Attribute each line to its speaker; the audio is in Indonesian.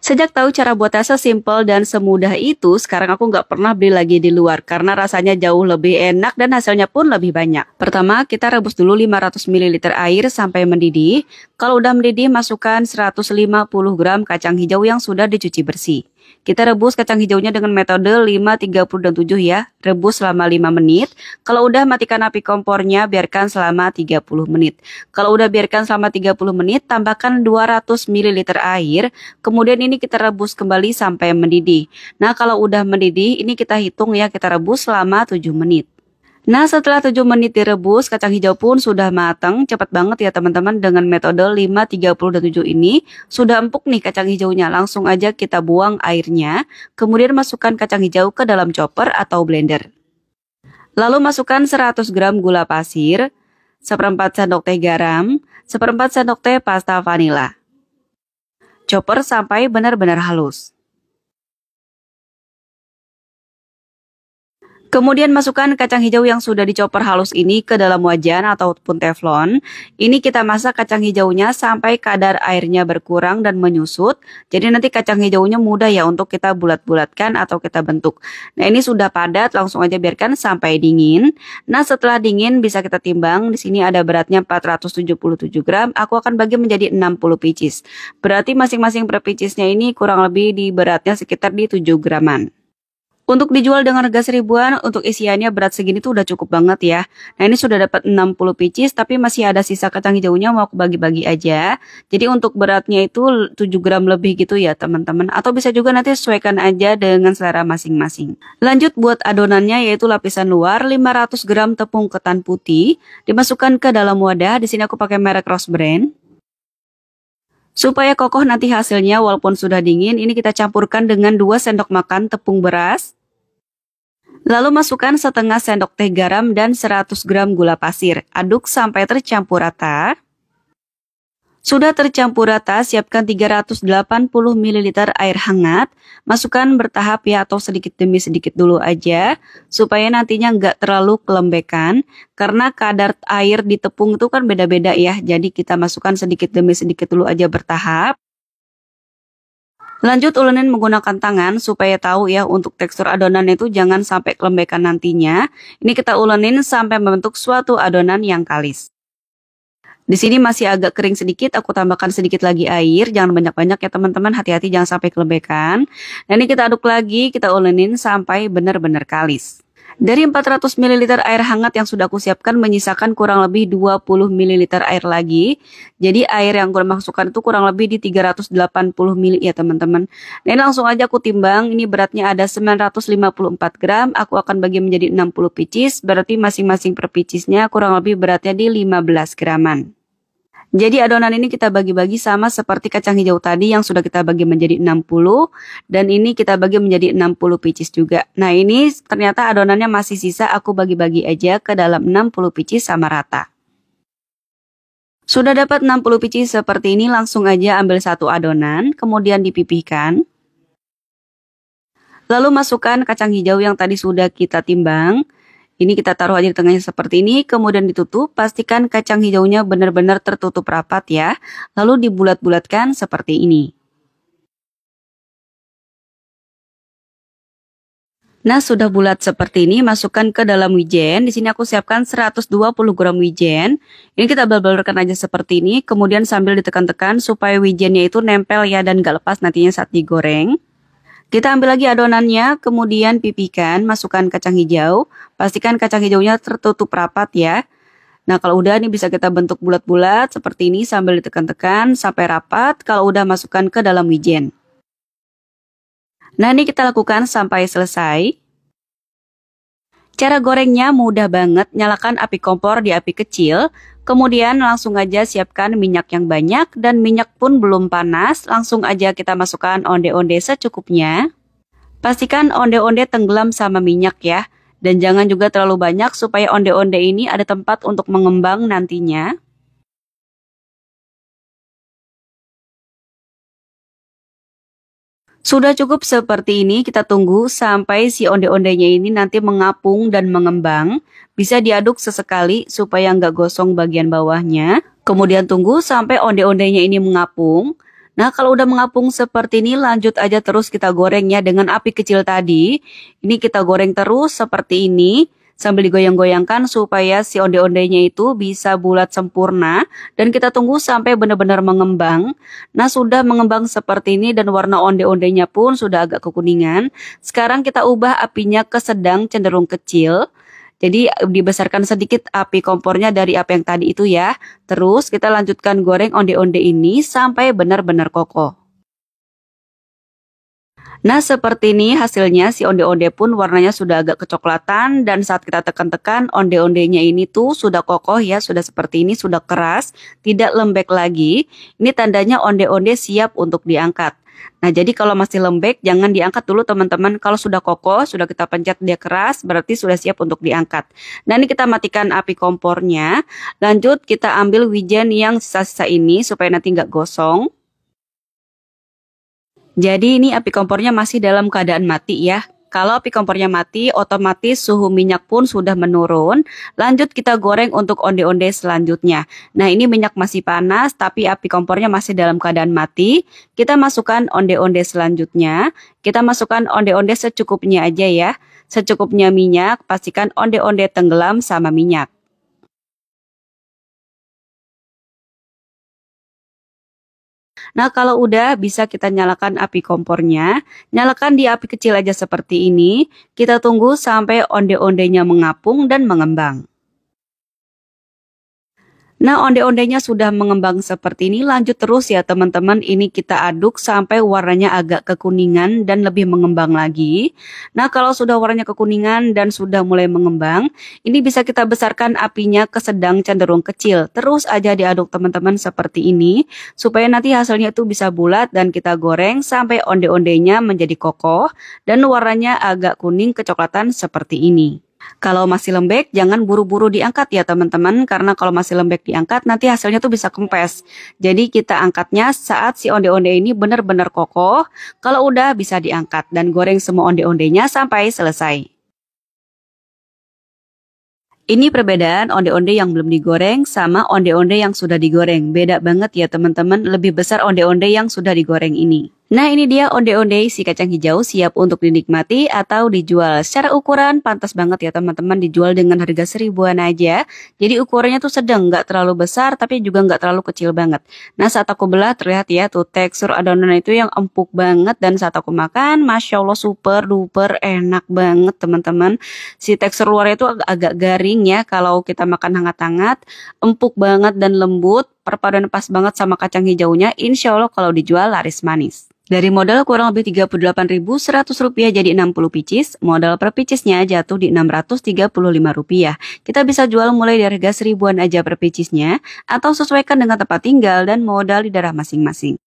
Speaker 1: Sejak tahu cara buatnya sesimpel dan semudah itu, sekarang aku nggak pernah beli lagi di luar karena rasanya jauh lebih enak dan hasilnya pun lebih banyak. Pertama, kita rebus dulu 500 ml air sampai mendidih. Kalau udah mendidih, masukkan 150 gram kacang hijau yang sudah dicuci bersih. Kita rebus kacang hijaunya dengan metode 5, 30, dan 7 ya. Rebus selama 5 menit. Kalau udah, matikan api kompornya, biarkan selama 30 menit. Kalau udah biarkan selama 30 menit, tambahkan 200 ml air. Kemudian ini kita rebus kembali sampai mendidih. Nah, kalau udah mendidih, ini kita hitung ya, kita rebus selama 7 menit. Nah, setelah 7 menit direbus, kacang hijau pun sudah matang. Cepat banget ya teman-teman, dengan metode 5, 30, dan 7 ini. Sudah empuk nih kacang hijaunya, langsung aja kita buang airnya. Kemudian masukkan kacang hijau ke dalam chopper atau blender. Lalu masukkan 100 gram gula pasir, 1/4 sendok teh garam, 1/4 sendok teh pasta vanila. Chopper sampai benar-benar halus. Kemudian masukkan kacang hijau yang sudah dicopper halus ini ke dalam wajan ataupun teflon. Ini kita masak kacang hijaunya sampai kadar airnya berkurang dan menyusut. Jadi nanti kacang hijaunya mudah ya untuk kita bulat-bulatkan atau kita bentuk. Nah, ini sudah padat, langsung aja biarkan sampai dingin. Nah, setelah dingin bisa kita timbang. Di sini ada beratnya 477 gram. Aku akan bagi menjadi 60 pieces. Berarti masing-masing per piecesnya ini kurang lebih di beratnya sekitar di 7 graman. Untuk dijual dengan harga 1000-an, untuk isiannya berat segini tuh udah cukup banget ya. Nah, ini sudah dapat 60 pieces, tapi masih ada sisa kacang hijaunya, mau aku bagi-bagi aja. Jadi untuk beratnya itu 7 gram lebih gitu ya teman-teman. Atau bisa juga nanti sesuaikan aja dengan selera masing-masing. Lanjut buat adonannya, yaitu lapisan luar 500 gram tepung ketan putih. Dimasukkan ke dalam wadah, di sini aku pakai merek Rose Brand. Supaya kokoh nanti hasilnya walaupun sudah dingin, ini kita campurkan dengan 2 sendok makan tepung beras. Lalu masukkan setengah sendok teh garam dan 100 gram gula pasir. Aduk sampai tercampur rata. Sudah tercampur rata, siapkan 380 ml air hangat. Masukkan bertahap ya, atau sedikit demi sedikit dulu aja. Supaya nantinya nggak terlalu kelembekan. Karena kadar air di tepung itu kan beda-beda ya. Jadi kita masukkan sedikit demi sedikit dulu aja bertahap. Lanjut ulenin menggunakan tangan supaya tahu ya untuk tekstur adonan itu jangan sampai kelembekan nantinya. Ini kita ulenin sampai membentuk suatu adonan yang kalis. Di sini masih agak kering sedikit, aku tambahkan sedikit lagi air, jangan banyak-banyak ya teman-teman, hati-hati jangan sampai kelembekan. Dan ini kita aduk lagi, kita ulenin sampai benar-benar kalis. Dari 400 ml air hangat yang sudah aku siapkan menyisakan kurang lebih 20 ml air lagi. Jadi air yang gue masukkan itu kurang lebih di 380 ml ya teman-teman. Nah, ini langsung aja aku timbang, ini beratnya ada 954 gram, aku akan bagi menjadi 60 pieces, berarti masing-masing per piecesnya kurang lebih beratnya di 15 graman. Jadi adonan ini kita bagi-bagi sama seperti kacang hijau tadi yang sudah kita bagi menjadi 60. Dan ini kita bagi menjadi 60 pieces juga. Nah, ini ternyata adonannya masih sisa, aku bagi-bagi aja ke dalam 60 pieces sama rata. Sudah dapat 60 pieces seperti ini, langsung aja ambil satu adonan, kemudian dipipihkan. Lalu masukkan kacang hijau yang tadi sudah kita timbang. Ini kita taruh aja di tengahnya seperti ini, kemudian ditutup, pastikan kacang hijaunya benar-benar tertutup rapat ya. Lalu dibulat-bulatkan seperti ini. Nah, sudah bulat seperti ini, masukkan ke dalam wijen. Di sini aku siapkan 120 gram wijen. Ini kita balurkan aja seperti ini, kemudian sambil ditekan-tekan supaya wijennya itu nempel ya dan gak lepas nantinya saat digoreng. Kita ambil lagi adonannya, kemudian pipihkan, masukkan kacang hijau. Pastikan kacang hijaunya tertutup rapat ya. Nah, kalau udah ini bisa kita bentuk bulat-bulat seperti ini sambil ditekan-tekan sampai rapat. Kalau udah masukkan ke dalam wijen. Nah, ini kita lakukan sampai selesai. Cara gorengnya mudah banget, nyalakan api kompor di api kecil. Kemudian langsung aja siapkan minyak yang banyak dan minyak pun belum panas, langsung aja kita masukkan onde-onde secukupnya. Pastikan onde-onde tenggelam sama minyak ya, dan jangan juga terlalu banyak supaya onde-onde ini ada tempat untuk mengembang nantinya. Sudah cukup seperti ini, kita tunggu sampai si onde-ondenya ini nanti mengapung dan mengembang. Bisa diaduk sesekali supaya nggak gosong bagian bawahnya. Kemudian tunggu sampai onde-ondenya ini mengapung. Nah, kalau udah mengapung seperti ini, lanjut aja terus kita gorengnya dengan api kecil tadi. Ini kita goreng terus seperti ini, sambil digoyang-goyangkan supaya si onde-ondenya itu bisa bulat sempurna. Dan kita tunggu sampai benar-benar mengembang. Nah, sudah mengembang seperti ini dan warna onde-ondenya pun sudah agak kekuningan. Sekarang kita ubah apinya ke sedang cenderung kecil. Jadi dibesarkan sedikit api kompornya dari api yang tadi itu ya. Terus kita lanjutkan goreng onde-onde ini sampai benar-benar kokoh. Nah, seperti ini hasilnya, si onde-onde pun warnanya sudah agak kecoklatan dan saat kita tekan-tekan onde-ondenya ini tuh sudah kokoh ya, sudah seperti ini, sudah keras, tidak lembek lagi. Ini tandanya onde-onde siap untuk diangkat. Nah, jadi kalau masih lembek jangan diangkat dulu teman-teman. Kalau sudah kokoh, sudah kita pencet dia keras, berarti sudah siap untuk diangkat. Nah, ini kita matikan api kompornya. Lanjut kita ambil wijen yang sisa-sisa ini supaya nanti nggak gosong. Jadi ini api kompornya masih dalam keadaan mati ya. Kalau api kompornya mati, otomatis suhu minyak pun sudah menurun. Lanjut kita goreng untuk onde-onde selanjutnya. Nah, ini minyak masih panas, tapi api kompornya masih dalam keadaan mati. Kita masukkan onde-onde selanjutnya. Kita masukkan onde-onde secukupnya aja ya. Secukupnya minyak, pastikan onde-onde tenggelam sama minyak. Nah, kalau udah bisa kita nyalakan api kompornya. Nyalakan di api kecil aja seperti ini. Kita tunggu sampai onde-ondenya mengapung dan mengembang. Nah, onde-ondenya sudah mengembang seperti ini. Lanjut terus ya teman-teman. Ini kita aduk sampai warnanya agak kekuningan dan lebih mengembang lagi. Nah, kalau sudah warnanya kekuningan dan sudah mulai mengembang, ini bisa kita besarkan apinya ke sedang cenderung kecil. Terus aja diaduk teman-teman seperti ini. Supaya nanti hasilnya itu bisa bulat dan kita goreng sampai onde-ondenya menjadi kokoh. Dan warnanya agak kuning kecoklatan seperti ini. Kalau masih lembek, jangan buru-buru diangkat ya teman-teman. Karena kalau masih lembek diangkat, nanti hasilnya tuh bisa kempes. Jadi kita angkatnya saat si onde-onde ini benar-benar kokoh. Kalau udah bisa diangkat dan goreng semua onde-ondenya sampai selesai. Ini perbedaan onde-onde yang belum digoreng sama onde-onde yang sudah digoreng. Beda banget ya teman-teman, lebih besar onde-onde yang sudah digoreng ini. Nah, ini dia onde-onde si kacang hijau siap untuk dinikmati atau dijual. Secara ukuran pantas banget ya teman-teman, dijual dengan harga 1000-an aja. Jadi ukurannya tuh sedang, nggak terlalu besar tapi juga nggak terlalu kecil banget. Nah, saat aku belah terlihat ya tuh tekstur adonan itu yang empuk banget. Dan saat aku makan, Masya Allah super duper enak banget teman-teman. Si tekstur luarnya itu agak garing ya kalau kita makan hangat-hangat. Empuk banget dan lembut. Perpaduan pas banget sama kacang hijaunya. Insya Allah kalau dijual laris manis. Dari modal kurang lebih Rp38.100 jadi 60 pieces, modal per piecesnya jatuh di Rp635. Kita bisa jual mulai dari harga 1000-an aja per piecesnya, atau sesuaikan dengan tempat tinggal dan modal di daerah masing-masing.